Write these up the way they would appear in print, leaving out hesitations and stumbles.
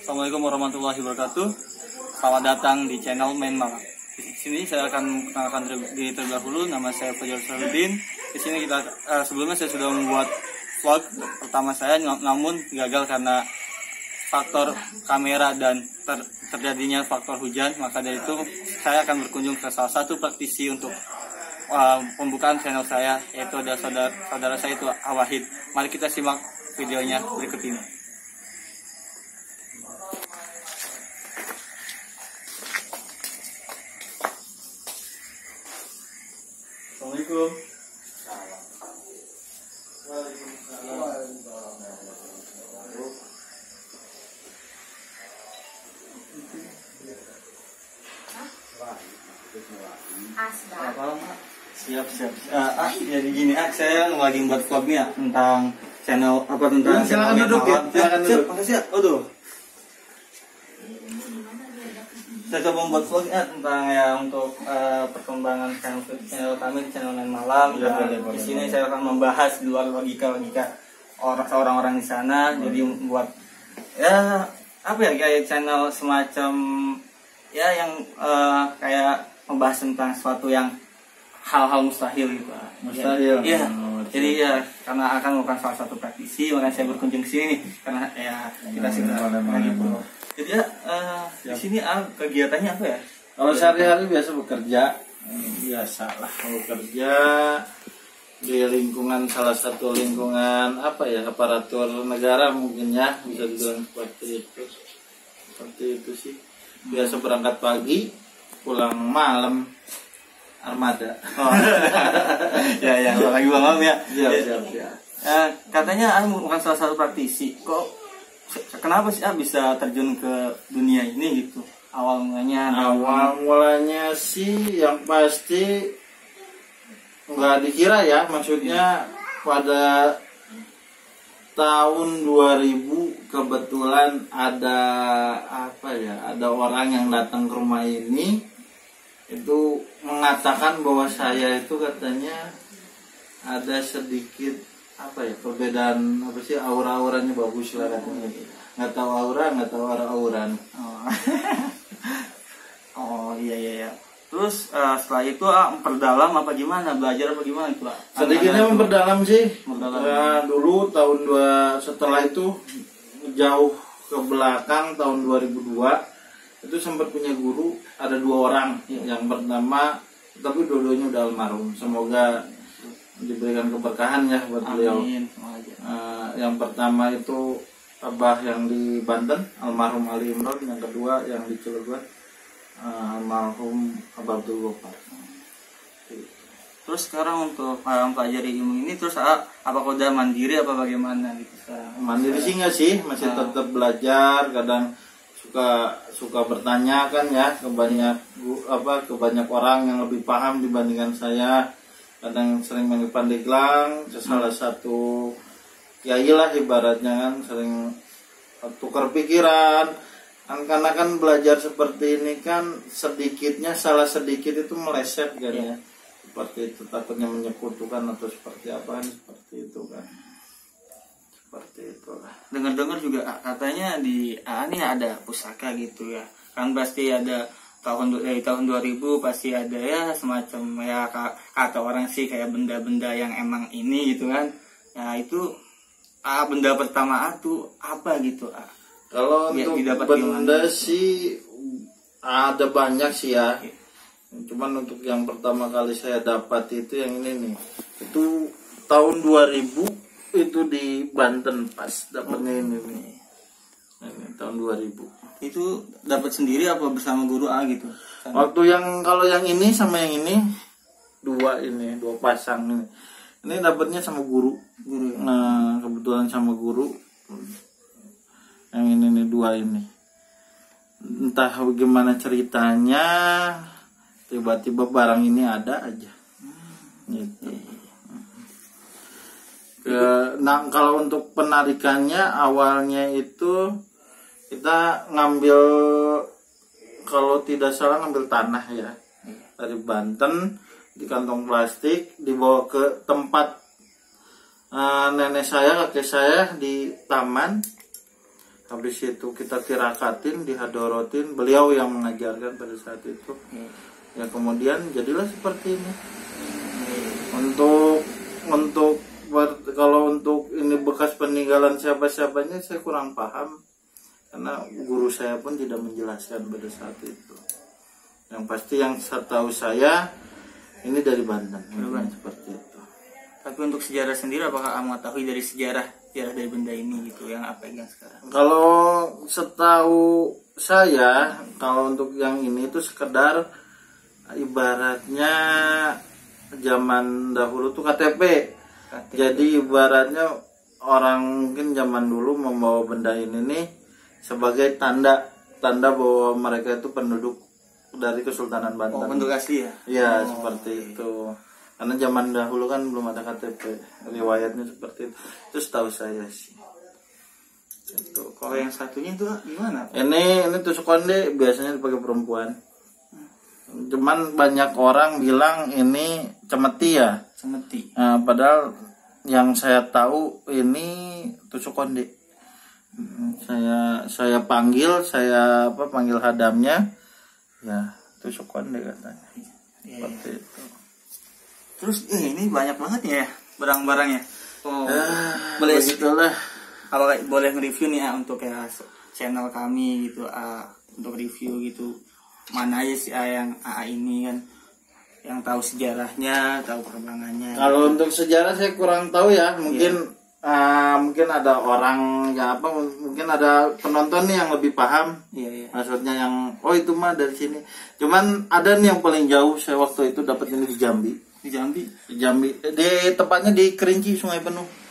Assalamualaikum warahmatullahi wabarakatuh. Selamat datang di channel Main Malam. Di sini saya akan mengenalkan diri terlebih dahulu. Nama saya Fajar Saludin. Di sini kita sebelumnya saya sudah membuat vlog pertama saya, namun gagal karena faktor kamera dan terjadinya faktor hujan. Maka dari itu saya akan berkunjung ke salah satu praktisi untuk pembukaan channel saya, yaitu ada saudara saya itu Awahid. Mari kita simak videonya berikut ini. Assalamualaikum. Siap. Jadi gini, saya lagi buat vlognya tentang channel tentang silakan duduk ya. Silakan duduk. Makasih ya. Saya coba membuat vlognya tentang untuk perkembangan channel kami di channel Main Malam. Di sini saya akan membahas dua logika orang-orang di sana. Jadi membuat kayak channel semacam yang kayak membahas tentang sesuatu yang hal-hal mustahil gitu. Mustahil. Iya. Jadi karena akan melakukan salah satu praktisi, makanya saya berkunjung sini karena kita sudah gitu. Jadi di sini kegiatannya apa ya? Kalau sehari-hari biasa bekerja, biasalah bekerja di lingkungan, salah satu lingkungan aparatur negara mungkin ya, bisa dibilang seperti itu sih. Biasa berangkat pagi, pulang malam, armada. Ya, lagi malam ya. Siap. Katanya bukan salah satu praktisi. Kenapa sih bisa terjun ke dunia ini gitu? Awal mulanya sih yang pasti nggak dikira ya, maksudnya pada tahun 2000 kebetulan ada orang yang datang ke rumah ini itu mengatakan bahwa saya itu katanya ada sedikit perbedaan aura-auranya bagus lah katanya. Nggak tahu aura-auran. Iya. Terus setelah itu memperdalam apa gimana, belajar apa gimana itu Pak? Sedikitnya memperdalam sih. Dulu setelah itu jauh ke belakang tahun 2002 itu sempat punya guru, ada 2 orang. Yang pertama, tapi dua-duanya udah almarhum. Semoga diberikan keberkahan ya buat beliau. Yang pertama itu Abah yang di Banten, almarhum Ali Imron. Yang kedua yang di Cilegon, almarhum Abah Abdul Gopar. Terus sekarang untuk mempelajari ilmu ini, terus apakah udah mandiri apa bagaimana gitu sekarang? Mandiri sih nggak sih, masih tetap belajar. Kadang suka bertanya kan ya ke banyak orang yang lebih paham dibandingkan saya. Kadang sering pandeglang, salah satu kiai lah ibaratnya kan, sering tukar pikiran. Karena kan belajar seperti ini kan salah sedikit itu meleset kan ya. Seperti itu, takutnya menyekutukan atau seperti apa kan, seperti itu kan. Seperti itulah. Dengar-dengar juga katanya di ini ada pusaka gitu ya. Kan pasti ada dari tahun 2000 pasti ada ya semacam kata orang sih kayak benda-benda yang emang ini gitu kan. Ya itu benda pertama itu apa gitu? Kalau untuk benda sih ada banyak sih ya. Cuman untuk yang pertama kali saya dapat itu yang ini nih. Itu tahun 2000 itu di Banten pas dapatnya ini nih. Ini tahun 2000. Itu dapat sendiri apa bersama guru gitu? Waktu kalau yang ini sama yang ini dua pasang ini. Ini dapatnya sama guru. Nah, kebetulan sama guru. Yang ini nih 2 ini. Entah bagaimana ceritanya, tiba-tiba barang ini ada aja. Gitu. Nah, kalau untuk penarikannya awalnya itu kita ngambil, kalau tidak salah ngambil tanah ya dari Banten di kantong plastik, dibawa ke tempat nenek saya, kakek saya di taman. Habis itu kita tirakatin, dihadorotin, beliau yang mengajarkan pada saat itu. Ya kemudian jadilah seperti ini. Kalau untuk ini bekas peninggalan siapa-siapanya saya kurang paham, karena guru saya pun tidak menjelaskan pada saat itu. Yang pasti yang setahu saya ini dari Banten, seperti itu. Tapi untuk sejarah sendiri, apakah kamu tahu dari sejarah dari benda ini gitu yang apa yang sekarang? Kalau setahu saya, kalau untuk yang ini itu sekedar ibaratnya zaman dahulu tuh KTP. Jadi ibaratnya orang mungkin zaman dulu membawa benda ini nih sebagai tanda bahwa mereka itu penduduk dari Kesultanan Banten. Oh, penduduk asli ya? Iya, seperti itu. Karena zaman dahulu kan belum ada KTP. Riwayatnya seperti itu. Itu setahu saya sih. Itu. Kalau yang satunya itu gimana? Ini tusuk konde biasanya dipakai perempuan. Cuman banyak orang bilang ini cemeti ya. Cemeti. Nah, padahal yang saya tahu ini tusuk konde. Saya panggil hadamnya, ya tusuk konde katanya. Seperti itu. Terus ini banyak banget ya barang-barangnya. Oh, boleh begitulah. Kalau boleh nge-review nih untuk ya channel kami gitu, untuk review gitu. Mana aja sih yang ini kan yang tahu sejarahnya, tahu perkembangannya. Kalau untuk sejarah saya kurang tahu ya, mungkin ada orang ya mungkin ada penonton nih yang lebih paham. Iya. Maksudnya yang itu mah dari sini. Cuman ada nih yang paling jauh, saya waktu itu dapat ini di Jambi. Di Jambi. Di tepatnya di Kerinci, Sungai Penuh.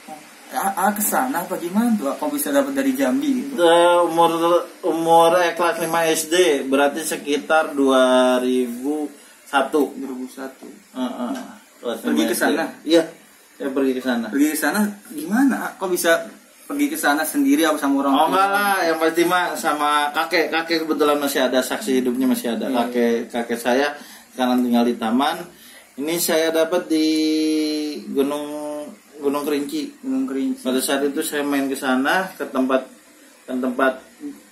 Kesana apa gimana tuh? Kok bisa dapat dari Jambi gitu? Umur kelas 5 SD, berarti sekitar 2001. Pergi ke sana? Iya, saya pergi ke sana. Pergi ke sana gimana? Kok bisa pergi ke sana sendiri apa sama orang tua? Enggak lah, yang pasti mah sama kakek kebetulan masih ada, saksi hidupnya masih ada. Kakek saya sekarang tinggal di Taman. Ini saya dapat di Gunung Kerinci. Pada saat itu saya main ke sana ke tempat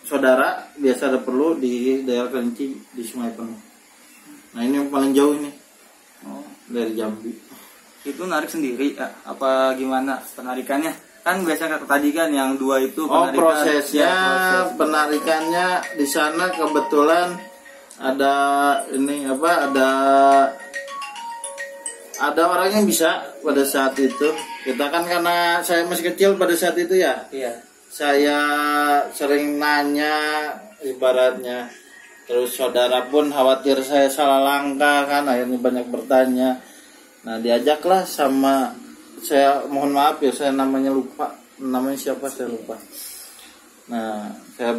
saudara, biasa ada perlu di daerah Kerinci di Sungai Penuh. Nah ini yang paling jauh ini dari Jambi. Itu narik sendiri ya? Apa gimana penarikannya? Kan biasanya tadi kan yang dua itu penarikan. Prosesnya penarikannya di sana kebetulan ada orang yang bisa pada saat itu. Kita kan karena saya masih kecil pada saat itu ya. Iya. Saya sering nanya ibaratnya. Terus saudara pun khawatir saya salah langkah kan, akhirnya banyak bertanya. Nah, diajaklah sama saya, mohon maaf ya saya namanya lupa. Namanya siapa saya lupa. Nah, saya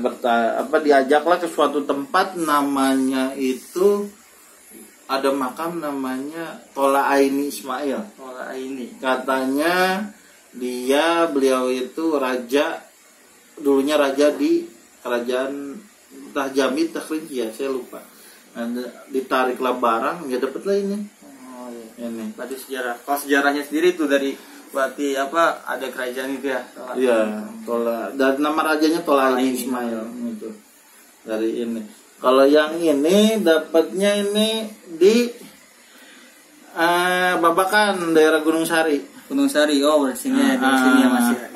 diajaklah ke suatu tempat namanya itu ada makam namanya Tola Aini Ismail. Tola Aini. Katanya beliau itu dulunya raja di kerajaan entah Jambi entah Kerinci ya, saya lupa. Nah, ditariklah barang, ya dapatlah ini. Oh iya. Ini. Berarti sejarah. Kalau sejarahnya sendiri itu berarti ada kerajaan itu ya? Iya, Tola. Dan nama rajanya Tola Aini Ismail itu. Dari ini. Kalau yang ini dapatnya ini di Babakan, daerah Gunung Sari. Gunung Sari, berarti sini ya masih ya.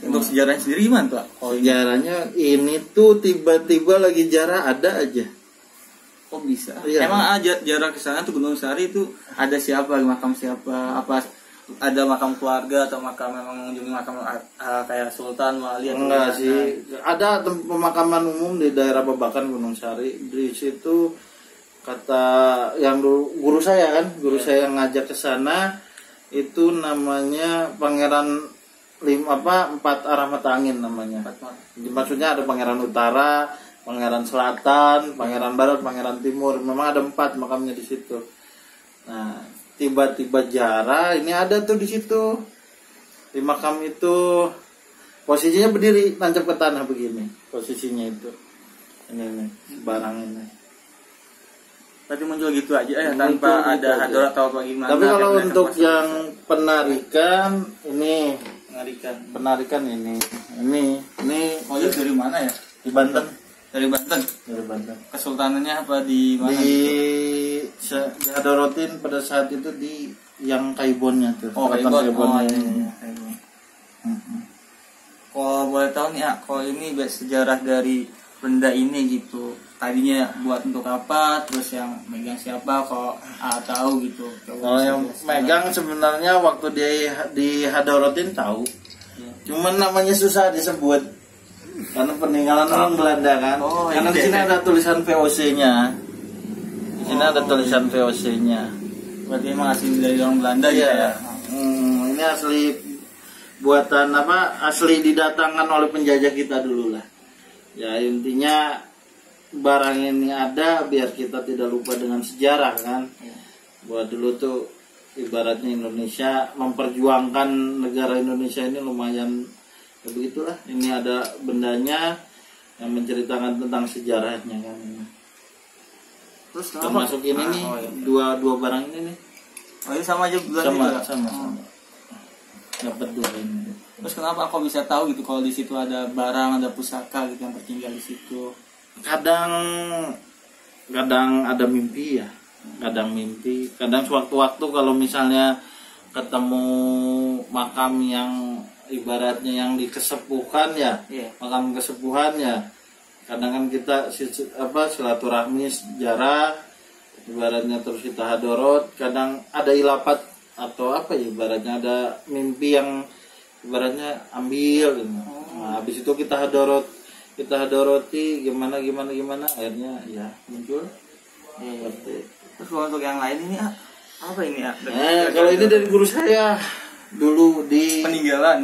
Untuk sejarahnya sendiri gimana tuh? Sejarahnya ini tuh tiba-tiba lagi jarah ada aja. Kok bisa? Iya. Emang jarak ke sana tuh Gunung Sari itu ada siapa, makam siapa? Apa ada makam keluarga atau makam memang mengunjungi makam kayak sultan, wali atau enggak sih? Ada pemakaman umum di daerah Babakan Gunung Sari. Di situ kata yang guru saya kan, saya yang ngajak ke sana itu namanya Pangeran 4 arah mata angin namanya. Maksudnya ada Pangeran Utara, Pangeran Selatan, Pangeran Barat, Pangeran Timur. Memang ada 4 makamnya di situ. Nah, tiba-tiba jarah ini ada tuh di situ. Di makam itu posisinya berdiri tancap ke tanah begini. Posisinya itu. Ini barang ini. Tadi muncul gitu aja ya, tanpa ada hador atau apa gimana. Tapi kalau untuk yang penarikan ini penarikan ini. Oh ya, dari mana ya? Di Banten. Dari Banten. Dari Banten. Kesultanannya apa di mana? Di Hadorotin pada saat itu di yang Kaibonnya tuh. Oh, Keraton Kaibon. Oh, ini. iya. Kalau boleh tahu nih, kalau ini sejarah dari benda ini gitu. Tadinya buat untuk apa? Terus yang megang siapa? Kalau tahu gitu. Kalau yang megang sebenarnya waktu dia di Hadorotin tahu. Ya. Cuman namanya susah disebut. Karena peninggalan orang Belanda kan. Oh, karena di sini ada tulisan VOC-nya. Di sini ada tulisan VOC-nya. Berarti emang asli dari orang Belanda gitu ya. Ini asli buatan asli didatangkan oleh penjajah kita dulu lah. Ya intinya barang ini ada biar kita tidak lupa dengan sejarah kan. Buat dulu tuh ibaratnya Indonesia memperjuangkan negara Indonesia ini lumayan ya begitulah. Ini ada bendanya yang menceritakan tentang sejarahnya kan. Terus termasuk ini nih dua barang ini nih. Oh ini sama aja bulan sama. Dapat dua ini. Terus kenapa kok bisa tahu gitu kalau di situ ada barang, ada pusaka gitu yang tertinggal di situ? Kadang ada mimpi ya. Kadang sewaktu-waktu kalau misalnya ketemu makam yang ibaratnya yang dikesepuhan ya, makam kesepuhan ya. Kadang kan kita silaturahmi sejarah ibaratnya terus kita hadorot, kadang ada ilapat atau ibaratnya ada mimpi yang ibaratnya ambil gitu. Nah, habis itu kita hadoroti gimana akhirnya ya muncul. Terus untuk yang lain ini apa ini ya? Kalau ini dari guru saya dulu di peninggalan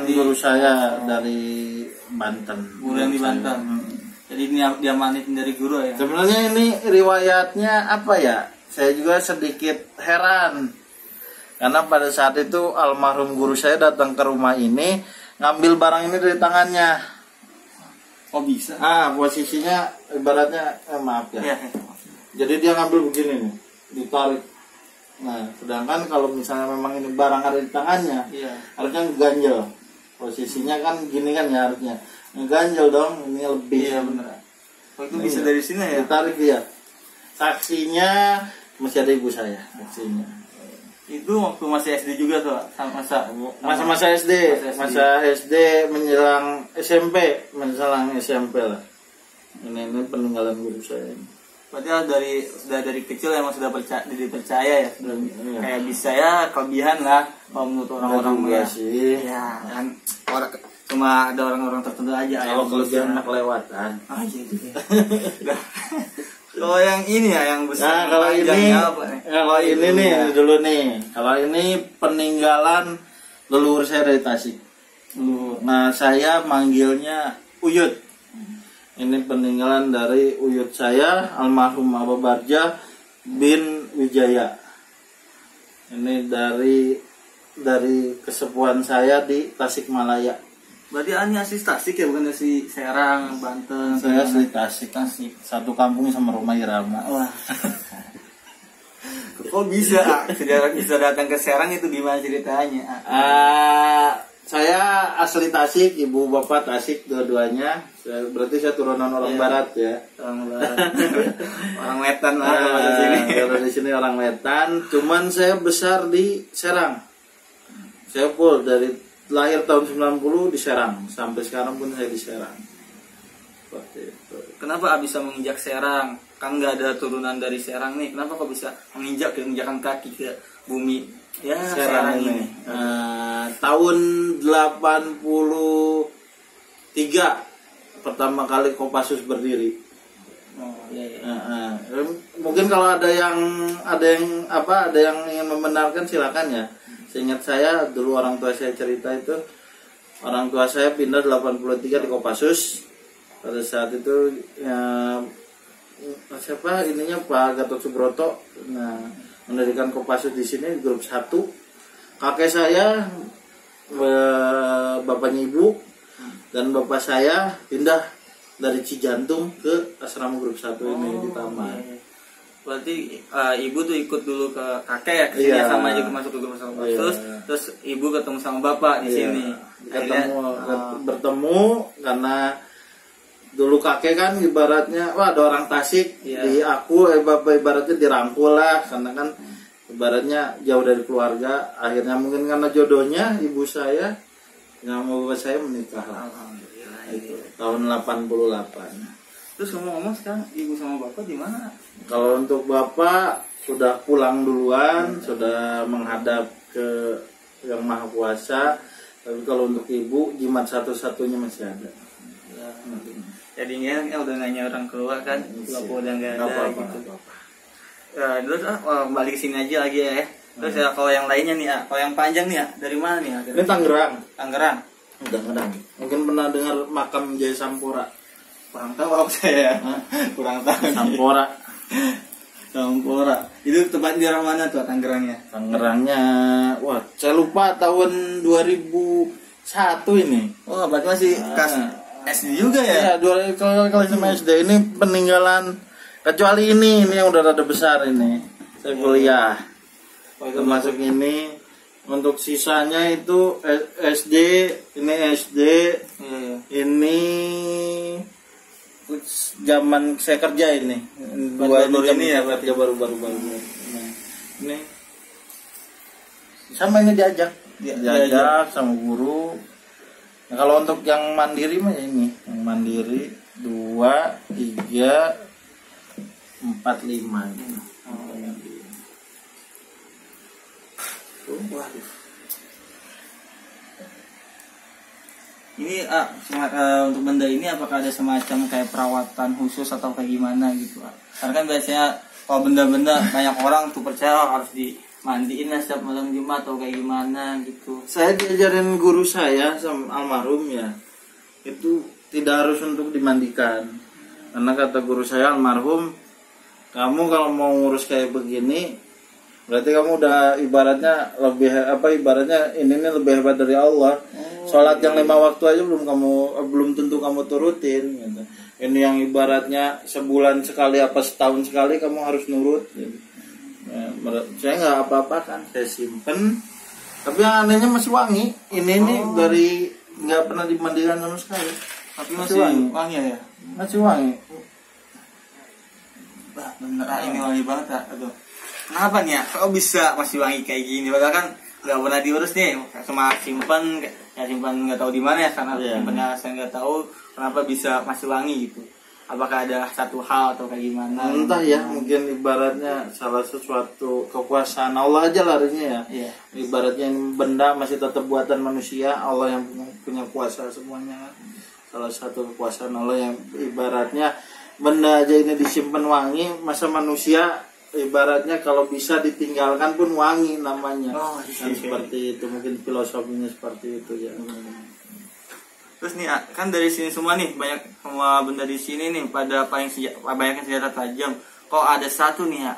guru saya dari Banten. Guru yang di Banten. Jadi ini diamanatin dari guru ya. Sebenarnya ini riwayatnya saya juga sedikit heran. Karena pada saat itu almarhum guru saya datang ke rumah ini ngambil barang ini dari tangannya. Oh bisa? Posisinya ibaratnya maaf ya. Jadi dia ngambil begini nih, ditarik. Nah, sedangkan kalau misalnya memang ini barang ada di tangannya, harusnya ganjel. Posisinya kan gini kan ya harusnya. Ganjel dong, ini lebih. Iya benar. Oh itu bisa dari sini ya? Ditarik dia. Saksinya masih ada ibu saya, saksinya. Itu waktu masih SD juga tuh, masa SD menjelang SMP lah. Ini peninggalan guru saya. Berarti dari kecil emang sudah dipercaya ya, kayak bisa ya kelebihan lah kalau menurut orang-orang ya. Sih. Ya kan cuma ada orang-orang tertentu aja. Kalau kelebihan mah kelewatan. Iya. Kalau yang ini ya yang besar. Nah, kalau ini nih dulu nih. Kalau ini peninggalan leluhur saya dari Tasik. Nah, saya manggilnya Uyut. Ini peninggalan dari Uyut saya, almarhum Abu Barja bin Wijaya. Ini dari kesepuhan saya di Tasikmalaya. Berarti ini asli Tasik ya, bukan asli Serang, Banten. Saya asli Tasik. Satu kampung sama rumah Irama. Wah. Kok bisa? Bisa datang ke Serang itu gimana ceritanya? Saya asli Tasik, ibu bapak Tasik dua-duanya. Berarti saya turunan orang Barat ya. Orang Barat. Orang Wetan lah kalau di sini. Kalau di sini orang Wetan. Cuman saya besar di Serang. Saya full dari lahir tahun 90 di Serang, sampai sekarang pun saya di Serang. Seperti itu. Kenapa bisa menginjak Serang? Kan nggak ada turunan dari Serang nih. Kenapa kok bisa menginjakan kaki ke bumi ya Serang ini? Tahun 83 pertama kali Kopassus berdiri. Mungkin kalau ada yang ingin membenarkan silakan ya. Seingat saya dulu orang tua saya cerita itu, orang tua saya pindah 83 di Kopassus. Pada saat itu Pak Gatot Subroto mendirikan Kopassus di sini grup 1. Kakek saya, bapaknya ibu dan bapak saya pindah dari Cijantung ke asrama grup 1 ini di Taman. berarti ibu tuh ikut dulu ke kakek ya kesini Iya. sama aja masuk ke grup sama Iya. terus ibu ketemu sama bapak di sini. Bertemu karena dulu kakek kan ibaratnya ada orang Tasik Iya. di aku bapak ibaratnya dirangkul lah karena kan ibaratnya jauh dari keluarga, akhirnya mungkin karena jodohnya ibu saya sama bapak saya menikah lah. Alhamdulillah. Itu tahun 88. Terus ngomong-ngomong sekarang ibu sama bapak di mana? Kalau untuk bapak sudah pulang duluan, sudah menghadap ke Yang Maha Kuasa. Tapi kalau untuk ibu jimat satu-satunya masih ada. Jadinya kan udah nanya orang keluar kan, bapak udah nggak ada apa-apa, gitu. apa-apa. Terus balik ke sini aja lagi ya. Terus ya kalau yang lainnya nih kalau yang panjang nih dari mana nih Ini Tangerang. Tangerang. Tangerang. Mungkin pernah dengar makam Jaya Sampora. Kurang tahu apa saya. Kurang tahu. Sampora. Sampora. Itu tempat di daerah mana tuh Tangerangnya? Tangerangnya, wah, saya lupa tahun 2001 ini. Oh, berarti masih kas SD juga ya? Iya, kalau sama SD ini peninggalan, kecuali ini yang udah rada besar ini. Saya kuliah. Termasuk ini. Untuk sisanya itu SD, ini SD, ini zaman saya kerja ini. Dua ini ya, kerja baru-baru. Nah, ini sama ini diajak sama guru. Nah, kalau untuk yang mandiri mah ya ini, yang mandiri 2, 3, 4, 5 ini. Waduh. Ini untuk benda ini apakah ada semacam kayak perawatan khusus atau kayak gimana gitu? Karena kan biasanya kalau benda-benda banyak orang tuh percaya harus dimandiin lah setiap malam Jumat atau kayak gimana gitu. Saya diajarin guru saya sama almarhum ya, itu tidak harus untuk dimandikan. Karena kata guru saya almarhum, kamu kalau mau ngurus kayak begini, berarti kamu udah ibaratnya ibaratnya ini lebih hebat dari Allah. Sholat yang 5 waktu aja belum tentu kamu turutin gitu. Ini yang ibaratnya sebulan sekali apa setahun sekali kamu harus nurut gitu. Saya nggak apa-apa kan, saya simpen. Tapi yang anehnya masih wangi. Ini nih dari nggak pernah dimandikan sama sekali. Tapi masih wangi ya? Masih wangi. Wah bener ini wangi banget aduh. Kenapa nih ya? Kok bisa masih wangi kayak gini? Padahal kan nggak pernah diurus nih, cuma simpan nggak tahu di mana ya karena simpannya saya nggak tahu. Kenapa bisa masih wangi gitu? Apakah ada satu hal atau kayak gimana? Entah ya, mungkin ibaratnya salah sesuatu kekuasaan Allah aja larinya ya. Ibaratnya ini benda masih tetap buatan manusia, Allah yang punya kuasa semuanya. Salah satu kekuasaan Allah yang ibaratnya benda aja ini disimpan wangi, masa manusia ibaratnya kalau bisa ditinggalkan pun wangi namanya. Seperti itu, mungkin filosofinya seperti itu ya. Terus nih kan dari sini semua nih banyak semua benda di sini nih pada banyak senjata tajam. Kok ada satu nih ya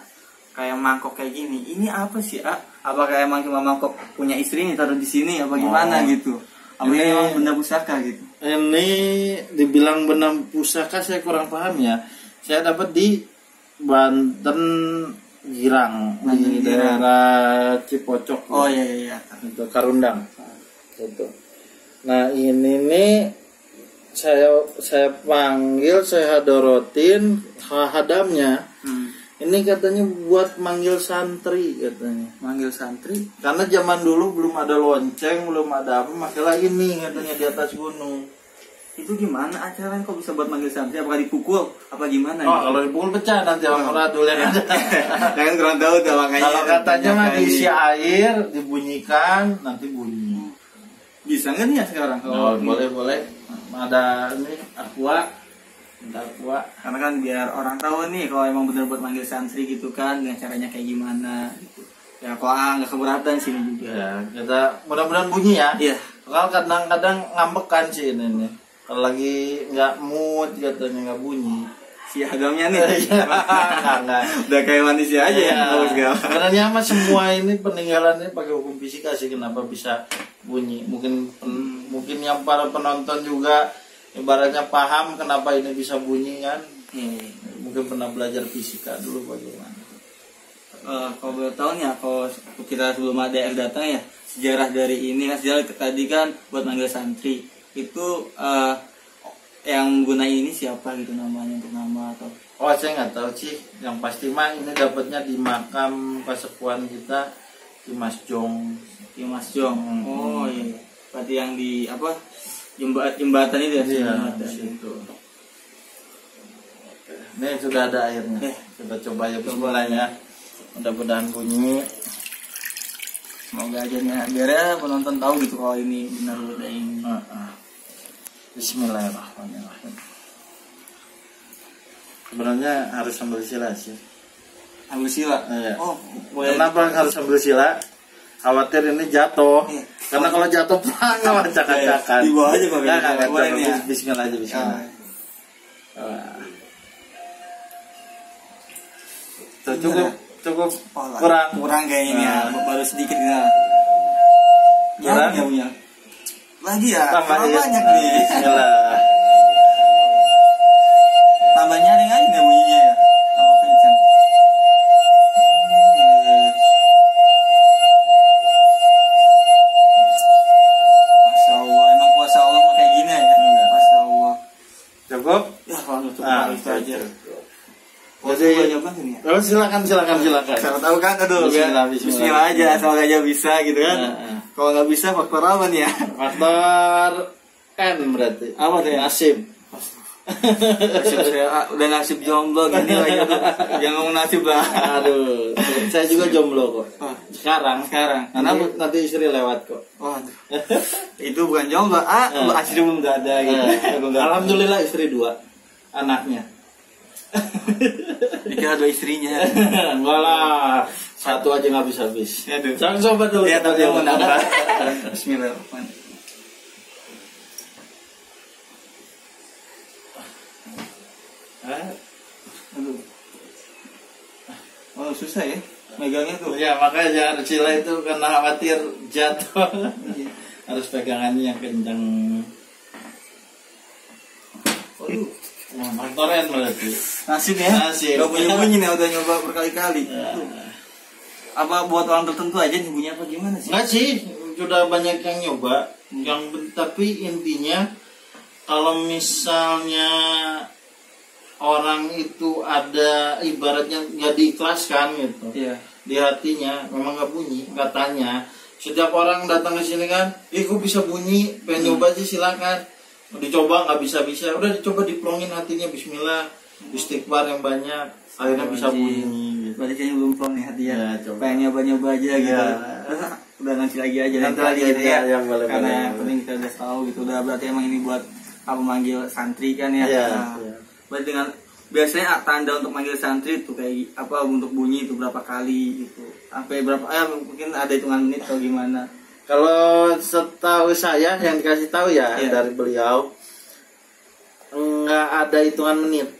kayak mangkok kayak gini. Ini apa sih apakah emang cuma mangkok punya istri nih taruh di sini apa gimana gitu? Apa ini emang benda pusaka gitu? Ini dibilang benda pusaka saya kurang paham ya. Saya dapat di Banten Girang di daerah Cipocok. Oh iya. Itu Karundang. Itu. Nah ini nih saya panggil, saya hadorotin hadamnya. Ini katanya buat manggil santri katanya. Manggil santri? Karena zaman dulu belum ada lonceng, belum ada apa, makanya ini katanya di atas gunung. Itu gimana acaranya kok bisa buat manggil santri? Apakah dipukul? Apa gimana? Oh, kalau dipukul pecah nanti orang radul ya kan. Jangan kurang tahu tuh makanya. Kalau katanya mah diisi air, dibunyikan, nanti bunyi. Bisa nggak nih ya sekarang? Oh, boleh. Ada ini aqua. Karena kan biar orang tahu nih kalau emang bener buat manggil santri gitu kan, dengan caranya kayak gimana gitu. Ya kok nggak keberatan sini juga. Ya, kita mudah-mudahan bunyi ya. Iya. Kalau kadang-kadang ngambekan sih ini nih. Kalau lagi nggak mood katanya nggak bunyi. Si hagamnya nih. Enggak. Udah kayak manusia aja ya. Sebenarnya mah semua ini peninggalannya pakai hukum fisika sih, kenapa bisa bunyi. Mungkin yang para penonton juga ibaratnya paham kenapa ini bisa bunyi kan. Mungkin pernah belajar fisika dulu bagaimana? Kalau boleh tahu nih ya, kalau kita sebelum ada air datang ya, sejarah dari ini kan, sejarah tadi kan buat manggil santri itu yang menggunakan ini siapa gitu namanya, untuk nama atau? Oh, saya nggak tahu sih. Yang pasti mah ini dapatnya di makam kasepuan kita di Mas Jong. Di Mas Jong. Oh iya. Berarti yang di apa? Jembatan itu ya? Iya, di situ. Ini sudah ada airnya. Kita coba ya bismillahnya. Mudah-mudahan bunyi. Semoga aja nih, biar ya penonton tahu gitu kalau ini benar udah ini. Bismillahirrahmanirrahim. Sebenarnya harus sambil sila sih. Ambil sila. Iya. Oh, boleh. Kenapa harus sambil sila? Khawatir ini jatuh. Karena kalau jatuh nggak acak-acakan. Di bawah aja Pak. Nggak, bismillah aja, bismillah. Tuh, cukup kurang kayaknya ya. Baru sedikit ya. Kurang ya punya. Lagi ya. Tambah banyak nih. Bismillah. Tambah nyaring aja nih bunyinya ya. Tambah kencang. Masya Allah, emang puasa Allah mah kayak gini ya. Masya Allah. Cukup? Ya kalau cukup itu aja. Jadi silakan. Siapa tahu kan, aduh, bismillah aja, asal aja bisa gitu kan. Kalau nggak bisa faktor apa nih ya? Faktor N berarti. Apa tuh ya? Nasib. Nasib saya udah nasib jomblo gini lagi. Jangan ngomong nasib lah. Aduh, saya juga jomblo kok. Sekarang. Nanti istri lewat kok. Waduh. Itu bukan jomblo. Asli belum ada gitu. Alhamdulillah istri 2 anaknya. Dikira 2 istrinya. Enggak lah, 1 aja nggak habis. Jangan coba dulu. Lihat aja mau nambah. Bismillahirrahmanirrahim. Aduh. Oh susah ya megangnya tuh. Ya makanya jangan sila itu karena khawatir jatuh. Harus pegangannya yang kencang. Aduh. Faktoren berarti. Nasib ya. Gak bunyi-bunyi nih, udah nyoba berkali-kali. Apa buat orang tertentu aja nih bunyi apa gimana sih? Enggak sih, sudah banyak yang nyoba. Tapi intinya kalau misalnya orang itu ada ibaratnya nggak diikhlaskan gitu. Iya. Di hatinya memang nggak bunyi, katanya. Setiap orang datang ke sini kan, kok bisa bunyi, pengen nyoba sih silakan. Dicoba nggak bisa, udah dicoba diplongin hatinya, bismillah, istighfar yang banyak, akhirnya bisa bunyi. Berarti kayaknya belum plong nih hati ya. Pengen nyoba-nyoba aja gitu. Udah nanti lagi aja. Nanti lagi aja ya. Karena yang penting kita udah tahu gitu. Udah berarti emang ini buat apa manggil santri kan ya. Berarti dengan biasanya tanda untuk manggil santri itu kayak apa, untuk bunyi itu berapa kali gitu. Sampai berapa? Mungkin ada hitungan menit atau gimana? Kalau setahu saya yang dikasih tahu dari beliau nggak ada hitungan menit.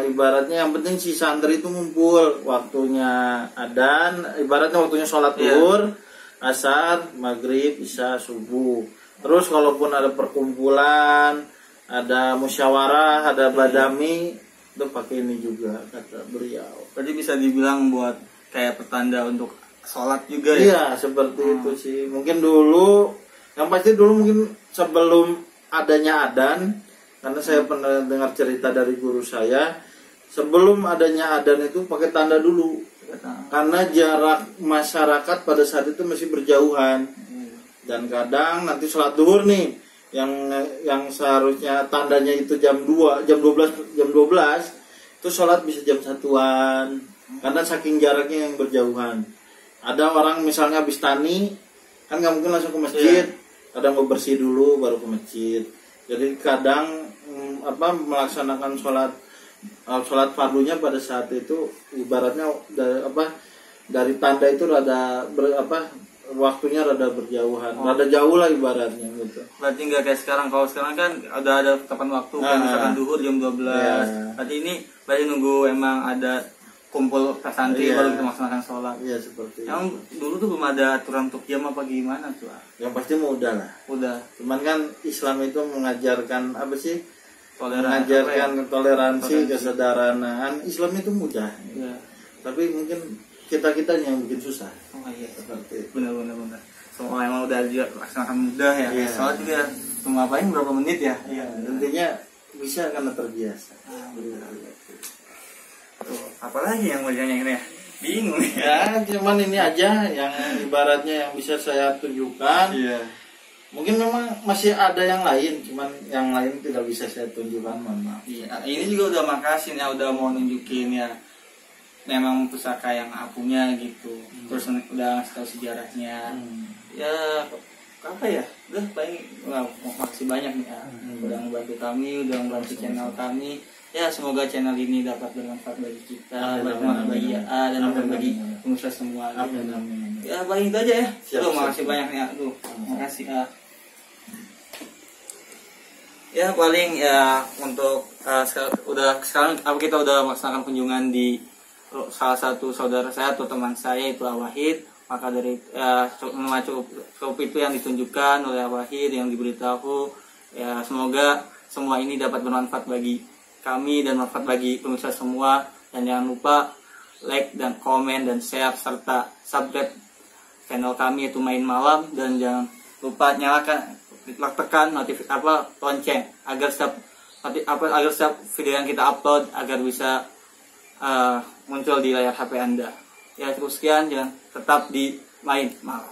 Ibaratnya yang penting si santri itu ngumpul, waktunya adzan, ibaratnya waktunya sholat zuhur, asar, maghrib, isya, subuh. Terus kalaupun ada perkumpulan, ada musyawarah, ada badami, itu pakai ini juga kata beliau. Berarti bisa dibilang buat kayak pertanda untuk sholat juga ya? Iya, seperti itu sih. Mungkin dulu, yang pasti dulu mungkin sebelum adanya adzan, karena saya pernah dengar cerita dari guru saya, sebelum adanya adzan itu pakai tanda dulu. Karena jarak masyarakat pada saat itu masih berjauhan. Dan kadang nanti sholat zuhur nih, yang seharusnya tandanya itu jam 2, jam 12, itu sholat bisa jam 1-an. Karena saking jaraknya yang berjauhan. Ada orang misalnya habis tani, kan nggak mungkin langsung ke masjid, kadang mau bersih dulu baru ke masjid. Jadi kadang melaksanakan sholat fardunya pada saat itu ibaratnya dari tanda itu waktunya rada berjauhan, rada jauh lah ibaratnya gitu. Berarti nggak kayak sekarang. Kalau sekarang kan udah ada kapan waktu, kan misalkan zuhur jam 12. Berarti ini nunggu emang ada kumpul santri baru kita melaksanakan sholat. Iya, seperti yang dulu tuh belum ada aturan untuk jam apa gimana tuh? Yang pasti mau udah lah. Udah. Cuman kan Islam itu mengajarkan apa sih? mengajarkan toleransi, kesederhanaan. Islam itu mudah, tapi mungkin kita yang bikin susah. Iya, Seperti itu. benar. Semua emang udah juga laksanakan mudah ya. Soalnya juga cuma ngapain berapa menit ya. Intinya bisa karena terbiasa. Tuh, apalagi yang mau ditanyain ya? Bingung Ya, cuman ini aja yang ibaratnya yang bisa saya tunjukkan. Iya. Mungkin memang masih ada yang lain, cuman yang lain tidak bisa saya tunjukkan, mohon maaf. Iya, ini juga udah makasih ya udah mau nunjukin ya. Memang pusaka yang punya gitu. Terus udah ngasih tahu sejarahnya. Ya apa ya? Udah makasih banyak nih ya. Udah membantu kami, udah membantu channel kami. Ya semoga channel ini dapat bermanfaat bagi kita, bermanfaat bagi dan bagi pemirsa semua. Amin. Ya paling itu aja ya. Siap. Makasih banyak ya. Makasih ya paling ya untuk sekarang kita udah melaksanakan kunjungan di salah satu saudara saya atau teman saya itu Wahid. Maka dari cukup itu yang ditunjukkan oleh Wahid, yang diberitahu. Ya semoga semua ini dapat bermanfaat bagi kami dan bermanfaat bagi pemirsa semua. Dan jangan lupa like dan komen dan share serta subscribe channel kami itu Main Malam, dan jangan lupa nyalakan tekan lonceng agar setiap video yang kita upload agar bisa muncul di layar HP Anda. Ya terus sekian, jangan tetap di Main Malam.